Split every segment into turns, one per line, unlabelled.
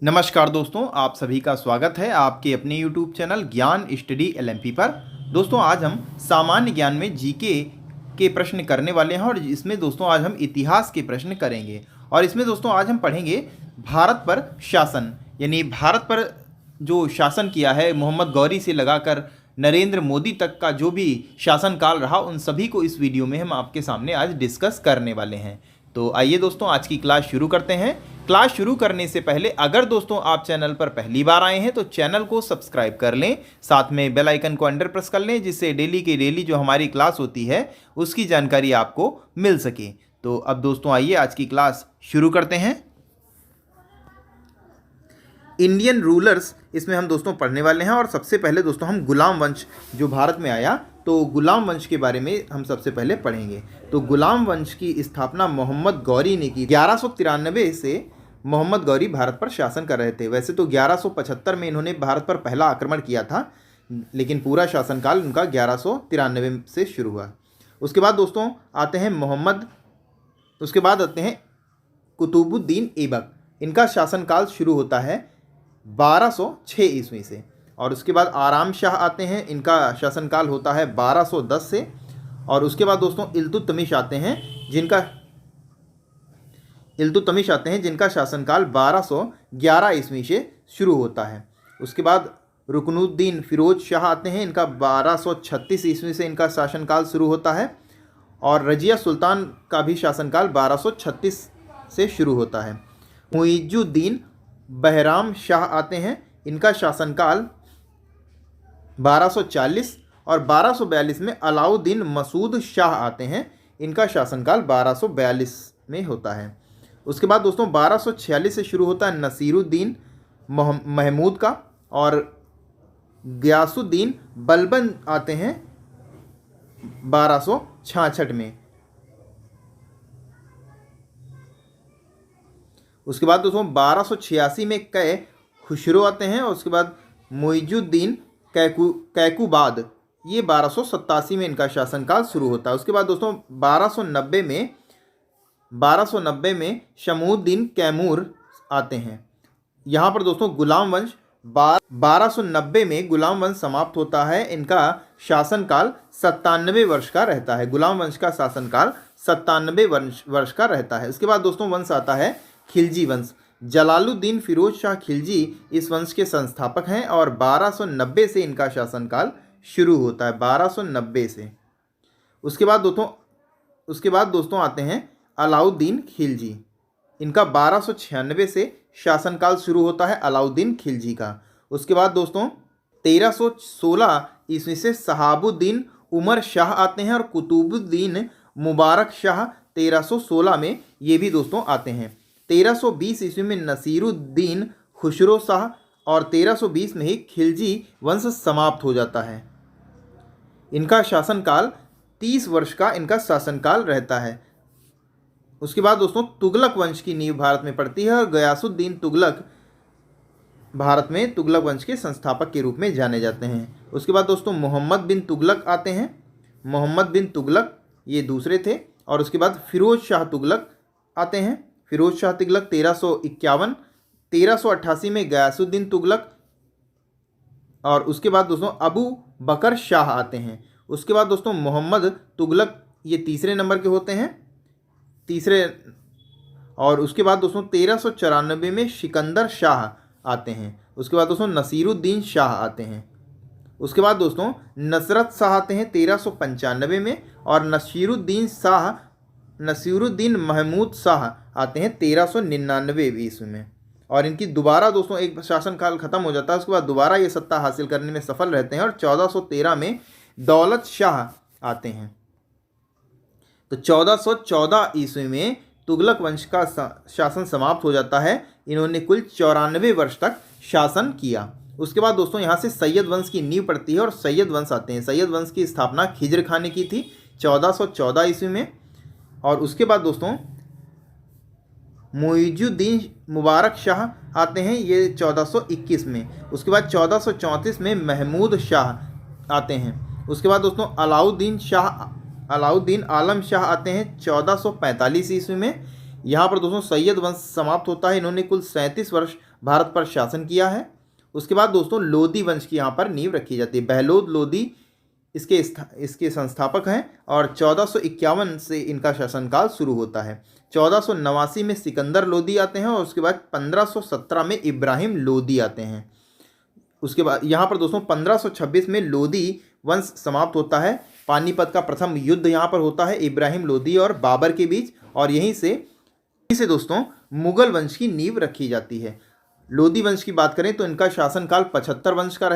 नमस्कार दोस्तों, आप सभी का स्वागत है आपके अपने YouTube चैनल ज्ञान स्टडी एलएमपी पर। दोस्तों आज हम सामान्य ज्ञान में जीके के प्रश्न करने वाले हैं और इसमें दोस्तों आज हम इतिहास के प्रश्न करेंगे। और इसमें दोस्तों आज हम पढ़ेंगे भारत पर शासन, यानी भारत पर जो शासन किया है मोहम्मद गौरी से लगाकर नरेंद्र मोदी तक का जो भी शासनकाल रहा, उन सभी को इस वीडियो में हम आपके सामने आज डिस्कस करने वाले हैं। तो आइए दोस्तों आज की क्लास शुरू करते हैं। क्लास शुरू करने से पहले अगर दोस्तों आप चैनल पर पहली बार आए हैं तो चैनल को सब्सक्राइब कर लें, साथ में बेल आइकन को अंडर प्रेस कर लें, जिससे डेली की डेली जो हमारी क्लास होती है उसकी जानकारी आपको मिल सके। तो अब दोस्तों आइए आज की क्लास शुरू करते हैं। इंडियन रूलर्स इसमें हम दोस्तों पढ़ने वाले हैं और सबसे पहले दोस्तों हम गुलाम वंश जो भारत में आया, तो गुलाम वंश के बारे में हम सबसे पहले पढ़ेंगे। तो गुलाम वंश की स्थापना मोहम्मद गौरी ने की। 1193 से मोहम्मद गौरी भारत पर शासन कर रहे थे। वैसे तो 1175 में इन्होंने भारत पर पहला आक्रमण किया था, लेकिन पूरा शासनकाल उनका 1193 से शुरू हुआ। उसके बाद दोस्तों आते हैं कुतुबुद्दीन ऐबक। इनका शासनकाल शुरू होता है 1206 ईस्वी से। और उसके बाद आराम शाह आते हैं, इनका शासनकाल होता है 1210 से। और उसके बाद दोस्तों इल्तुतमिश आते हैं जिनका शासनकाल 1211 ईस्वी से शुरू होता है। उसके बाद रुकनुद्दीन फिरोज शाह आते हैं, इनका 1236 ईस्वी से इनका शासनकाल शुरू होता है। और रजिया सुल्तान का भी शासनकाल 1236 से शुरू होता है। मुइजुद्दीन बहराम शाह आते हैं, इनका शासनकाल 1240। और 1242 में अलाउद्दीन मसूद शाह आते हैं, इनका शासनकाल 1242 में होता है। उसके बाद दोस्तों 1246 से शुरू होता है नसीरुद्दीन महमूद का। और गयासुद्दीन बलबन आते हैं 1266 में। उसके बाद दोस्तों 1286 में कै खुसरो आते हैं। और उसके बाद मुइजुद्दीन कैकुबाद, ये 1287 में इनका शासनकाल शुरू होता है। उसके बाद दोस्तों 1290 में शमूद्दीन कैमूर आते हैं। यहाँ पर दोस्तों गुलाम वंश 1290 में गुलाम वंश समाप्त होता है। इनका शासनकाल 97 वर्ष का रहता है। गुलाम वंश का शासनकाल 97 वर्ष का रहता है। उसके बाद दोस्तों वंश आता है खिलजी वंश। जलालुद्दीन फिरोज शाह खिलजी इस वंश के संस्थापक हैं और 1290 से इनका शासनकाल शुरू होता है, 1290 से। उसके बाद दोस्तों आते हैं अलाउद्दीन खिलजी। इनका 1296 से शासनकाल शुरू होता है अलाउद्दीन खिलजी का। उसके बाद दोस्तों 1316 ईस्वी से शहाबुद्दीन उमर शाह आते हैं और कुतुबुद्दीन मुबारक शाह 1316 में ये भी दोस्तों आते हैं। 1320 ईस्वी में नसीरुद्दीन खुसरो शाह और 1320 में ही खिलजी वंश समाप्त हो जाता है। इनका शासनकाल 30 वर्ष का इनका शासनकाल रहता है। उसके बाद दोस्तों तुगलक वंश की नींव भारत में पड़ती है और गयासुद्दीन तुगलक भारत में तुगलक वंश के संस्थापक के रूप में जाने जाते हैं। उसके बाद दोस्तों मोहम्मद बिन तुगलक आते हैं। मोहम्मद बिन तुगलक ये दूसरे थे। और उसके बाद फिरोज शाह तुगलक आते हैं। फिरोज शाह तुगलक 1351। 1388 में गयासुद्दीन तुगलक। और उसके बाद दोस्तों अबू बकर शाह आते हैं। उसके बाद दोस्तों मोहम्मद तुगलक ये तीसरे नंबर के होते हैं, और उसके बाद दोस्तों 1394 में सिकंदर शाह आते हैं। उसके बाद दोस्तों नसीरुद्दीन शाह आते हैं। उसके बाद दोस्तों नसरत शाह आते हैं 1395 में। और नसीरुद्दीन महमूद शाह आते हैं 1399 ईस्वी में। और इनकी दोबारा दोस्तों एक शासनकाल खत्म हो जाता है, उसके बाद दोबारा ये सत्ता हासिल करने में सफल रहते हैं और 1413 में दौलत शाह आते हैं। तो 1414 ईस्वी में तुगलक वंश का शासन समाप्त हो जाता है। इन्होंने कुल 94 वर्ष तक शासन किया। उसके बाद दोस्तों यहाँ से सैयद वंश की नींव पड़ती है और सैयद वंश आते हैं। सैयद वंश की स्थापना खिजर खान ने की थी 1414 ईस्वी में। और उसके बाद दोस्तों मुइजुद्दीन मुबारक शाह आते हैं, ये 1421 में। उसके बाद 1434 में महमूद शाह आते हैं। उसके बाद दोस्तों अलाउद्दीन आलम शाह आते हैं 1445 ईस्वी में। यहाँ पर दोस्तों सैयद वंश समाप्त होता है। इन्होंने कुल 37 वर्ष भारत पर शासन किया है। उसके बाद दोस्तों लोदी वंश की यहाँ पर नींव रखी जाती है। बहलोद लोदी इसके संस्थापक हैं और 1451 से इनका शासनकाल शुरू होता है। 1489 में सिकंदर लोदी आते हैं और उसके बाद 1517 में इब्राहिम लोदी आते हैं। उसके बाद यहाँ पर दोस्तों 1526 में लोदी वंश समाप्त होता है। पानीपत का प्रथम युद्ध यहाँ पर होता है इब्राहिम लोदी और बाबर के बीच, और यहीं से दोस्तों मुगल वंश की नींव रखी जाती है। लोदी वंश की बात करें तो इनका शासनकाल 75 वर्ष का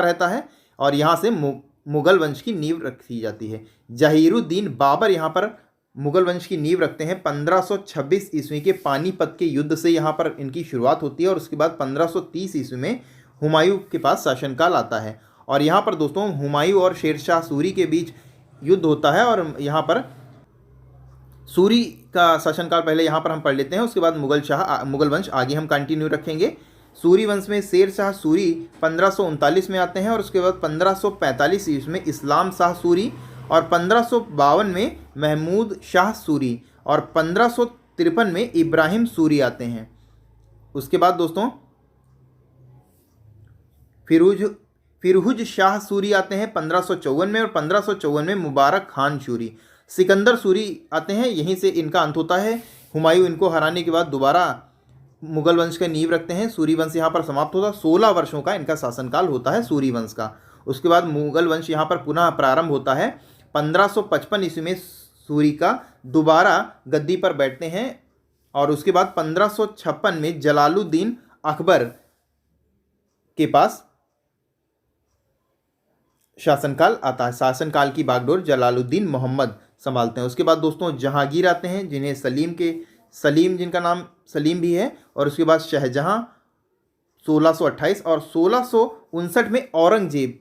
रहता है और यहाँ से मुगल वंश की नींव रखी जाती है। जहीरुद्दीन बाबर यहाँ पर मुगल वंश की नींव रखते हैं। 1526 ईस्वी के पानीपत के युद्ध से यहाँ पर इनकी शुरुआत होती है और उसके बाद 1530 ईस्वी में हुमायूं के पास शासनकाल आता है और यहाँ पर दोस्तों हुमायूं और शेरशाह सूरी के बीच युद्ध होता है और यहाँ पर सूरी का शासनकाल पहले यहाँ पर हम पढ़ लेते हैं, उसके बाद मुगल वंश आगे हम कंटिन्यू रखेंगे। सूरी वंश में शेरशाह सूरी 1539 में आते हैं और उसके बाद 1545 ईस्वी में इस्लाम शाह सूरी और 1552 में महमूद शाह सूरी और 1553 में इब्राहिम सूरी आते हैं। उसके बाद दोस्तों फिरोज शाह सूरी आते हैं 1554 में और 1554 में मुबारक खान सूरी। सिकंदर सूरी आते हैं, यहीं से इनका अंत होता है। हुमायूं इनको हराने के बाद दोबारा मुगल वंश का नींव रखते हैं। सूरी वंश यहाँ पर समाप्त होता है। 16 वर्षों का इनका शासनकाल होता है सूरी वंश का। उसके बाद मुगल वंश यहाँ पर पुनः प्रारंभ होता है। 1555 ईस्वी में सूरी का दोबारा गद्दी पर बैठते हैं और उसके बाद 1556 में जलालुद्दीन अकबर के पास शासनकाल आता है। शासनकाल की बागडोर जलालुद्दीन मोहम्मद संभालते हैं। उसके बाद दोस्तों जहांगीर आते हैं, जिन्हें सलीम जिनका नाम सलीम भी है, और उसके बाद शाहजहां 1628 और 1659 में औरंगजेब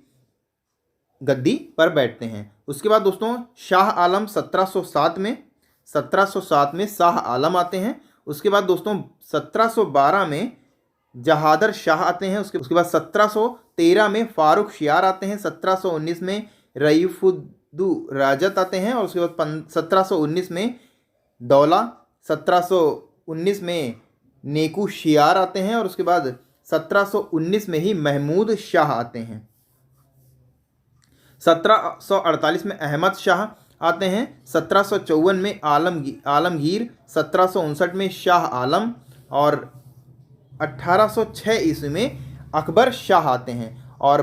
गद्दी पर बैठते हैं। उसके बाद दोस्तों शाह आलम 1707 में शाह आलम आते हैं। उसके बाद दोस्तों 1712 में जहादर शाह आते हैं। उसके बाद 1713 में फारूक शियार आते हैं। 1719 में रईफुद्दू राजत आते हैं और उसके बाद 1719 में दौला, 1719 में नेकू शियार आते हैं और उसके बाद 1719 में ही महमूद शाह आते हैं। 1748 में अहमद शाह आते हैं। 1754 में आलमगीर, 1759 में शाह आलम और 1806 ईस्वी में अकबर शाह आते हैं। और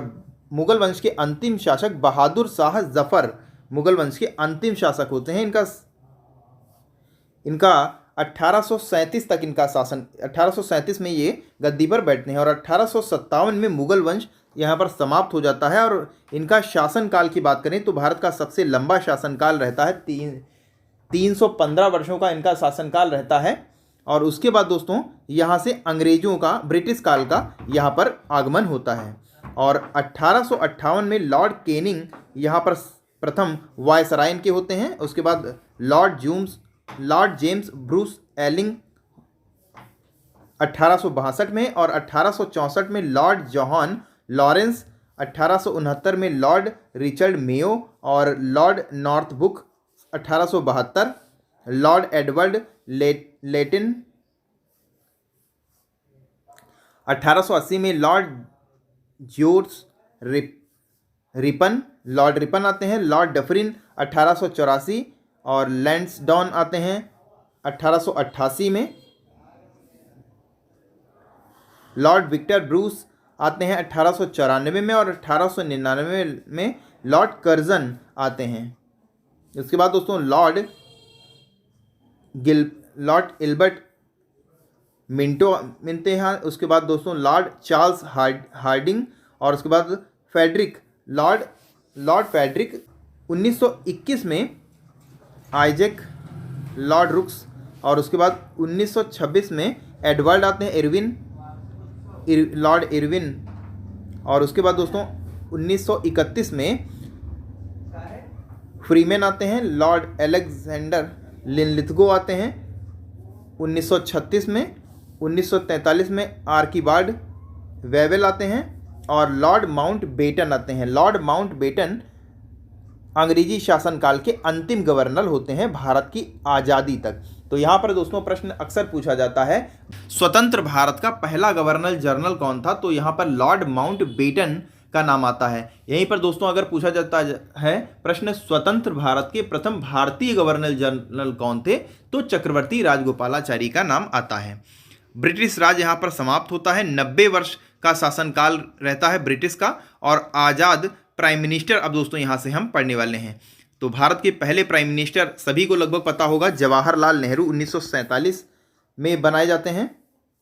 मुगल वंश के अंतिम शासक बहादुर शाह जफर मुगल वंश के अंतिम शासक होते हैं। इनका 1837 तक इनका शासन, 1837 में ये गद्दी पर बैठते हैं और 1857 में मुगल वंश यहाँ पर समाप्त हो जाता है। और इनका शासनकाल की बात करें तो भारत का सबसे लंबा शासनकाल रहता है। 315 वर्षों का इनका शासनकाल रहता है। और उसके बाद दोस्तों यहाँ से अंग्रेजों का, ब्रिटिश काल का यहाँ पर आगमन होता है। और 1858 में लॉर्ड कैनिंग यहाँ पर प्रथम वायसराय के होते हैं। उसके बाद लॉर्ड जेम्स ब्रूस एलिंग 1862 में और 1864 में लॉर्ड जॉन लॉरेंस, 1869 में लॉर्ड रिचर्ड मेयो और लॉर्ड नॉर्थबुक 1872, लॉर्ड एडवर्ड लेटिन 1880 में लॉर्ड जॉर्ज लॉर्ड रिपन आते हैं। लॉर्ड डफरिन 1884 और लैंसडॉन आते हैं 1888 में। लॉर्ड विक्टर ब्रूस आते हैं 1894 में और 1899 में लॉर्ड कर्जन आते हैं। उसके बाद दोस्तों लॉर्ड इल्बर्ट मिंटो मिलते हैं। उसके बाद दोस्तों लॉर्ड चार्ल्स हार्डिंग और उसके बाद लॉर्ड फेडरिक 1921 में आइजैक लॉर्ड रुक्स और उसके बाद 1926 में एडवर्ड आते हैं, लॉर्ड इरविन। और उसके बाद दोस्तों 1931 में फ्रीमैन आते हैं। लॉर्ड एलेक्जेंडर लिनलिथगो आते हैं 1936 में। 1943 में आर्किबाल्ड वेवेल आते हैं और लॉर्ड माउंट बेटन आते हैं। लॉर्ड माउंट बेटन अंग्रेजी शासनकाल के अंतिम गवर्नर होते हैं भारत की आज़ादी तक। तो यहाँ पर दोस्तों प्रश्न अक्सर पूछा जाता है, स्वतंत्र भारत का पहला गवर्नर जनरल कौन था? तो यहाँ पर लॉर्ड माउंटबेटन का नाम आता है। यहीं पर दोस्तों अगर पूछा जाता है प्रश्न, स्वतंत्र भारत के प्रथम भारतीय गवर्नर जनरल कौन थे? तो चक्रवर्ती राजगोपालाचारी का नाम आता है। ब्रिटिश राज यहाँ पर समाप्त होता है। 90 वर्ष का शासनकाल रहता है ब्रिटिश का, और आज़ाद प्राइम मिनिस्टर अब दोस्तों यहाँ से हम पढ़ने वाले हैं। तो भारत के पहले प्राइम मिनिस्टर सभी को लगभग पता होगा, जवाहरलाल नेहरू 1947 में बनाए जाते हैं।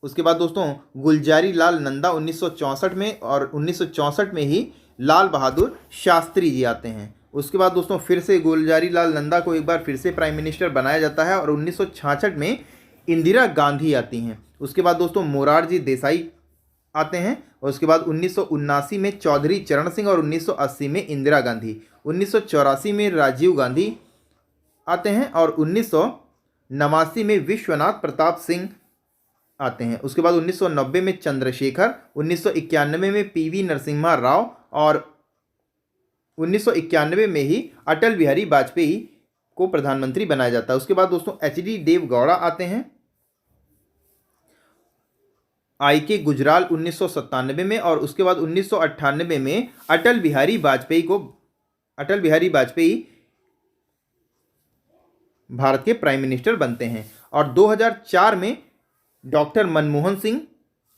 उसके बाद दोस्तों गुलजारी लाल नंदा 1964 में, और 1964 में ही लाल बहादुर शास्त्री जी आते हैं। उसके बाद दोस्तों फिर से गुलजारी लाल नंदा को एक बार फिर से प्राइम मिनिस्टर बनाया जाता है, और 1966 में इंदिरा गांधी आती हैं। उसके बाद दोस्तों मोरारजी देसाई आते हैं, और उसके बाद 1979 में चौधरी चरण सिंह, और 1980 में इंदिरा गांधी। 1984 में राजीव गांधी आते हैं, और 1989 में विश्वनाथ प्रताप सिंह आते हैं। उसके बाद 1990 में चंद्रशेखर, 1991 में पीवी नरसिम्हा राव, और 1991 में ही अटल बिहारी वाजपेयी को प्रधानमंत्री बनाया जाता है। उसके बाद दोस्तों एचडी देवगौड़ा आते हैं। आई.के. गुजराल 1997 में, और उसके बाद 1998 में अटल बिहारी वाजपेयी भारत के प्राइम मिनिस्टर बनते हैं। और 2004 में डॉक्टर मनमोहन सिंह,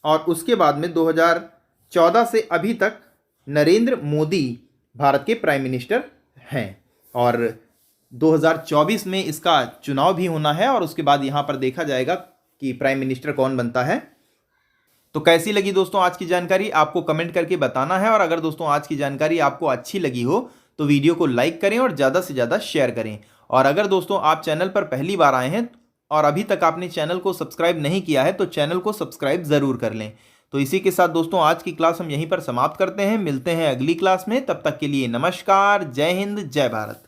और उसके बाद में 2014 से अभी तक नरेंद्र मोदी भारत के प्राइम मिनिस्टर हैं। और 2024 में इसका चुनाव भी होना है, और उसके बाद यहाँ पर देखा जाएगा कि प्राइम मिनिस्टर कौन बनता है। तो कैसी लगी दोस्तों आज की जानकारी, आपको कमेंट करके बताना है। और अगर दोस्तों आज की जानकारी आपको अच्छी लगी हो तो वीडियो को लाइक करें और ज़्यादा से ज़्यादा शेयर करें। और अगर दोस्तों आप चैनल पर पहली बार आए हैं और अभी तक आपने चैनल को सब्सक्राइब नहीं किया है तो चैनल को सब्सक्राइब ज़रूर कर लें। तो इसी के साथ दोस्तों आज की क्लास हम यहीं पर समाप्त करते हैं। मिलते हैं अगली क्लास में, तब तक के लिए नमस्कार, जय हिंद, जय भारत।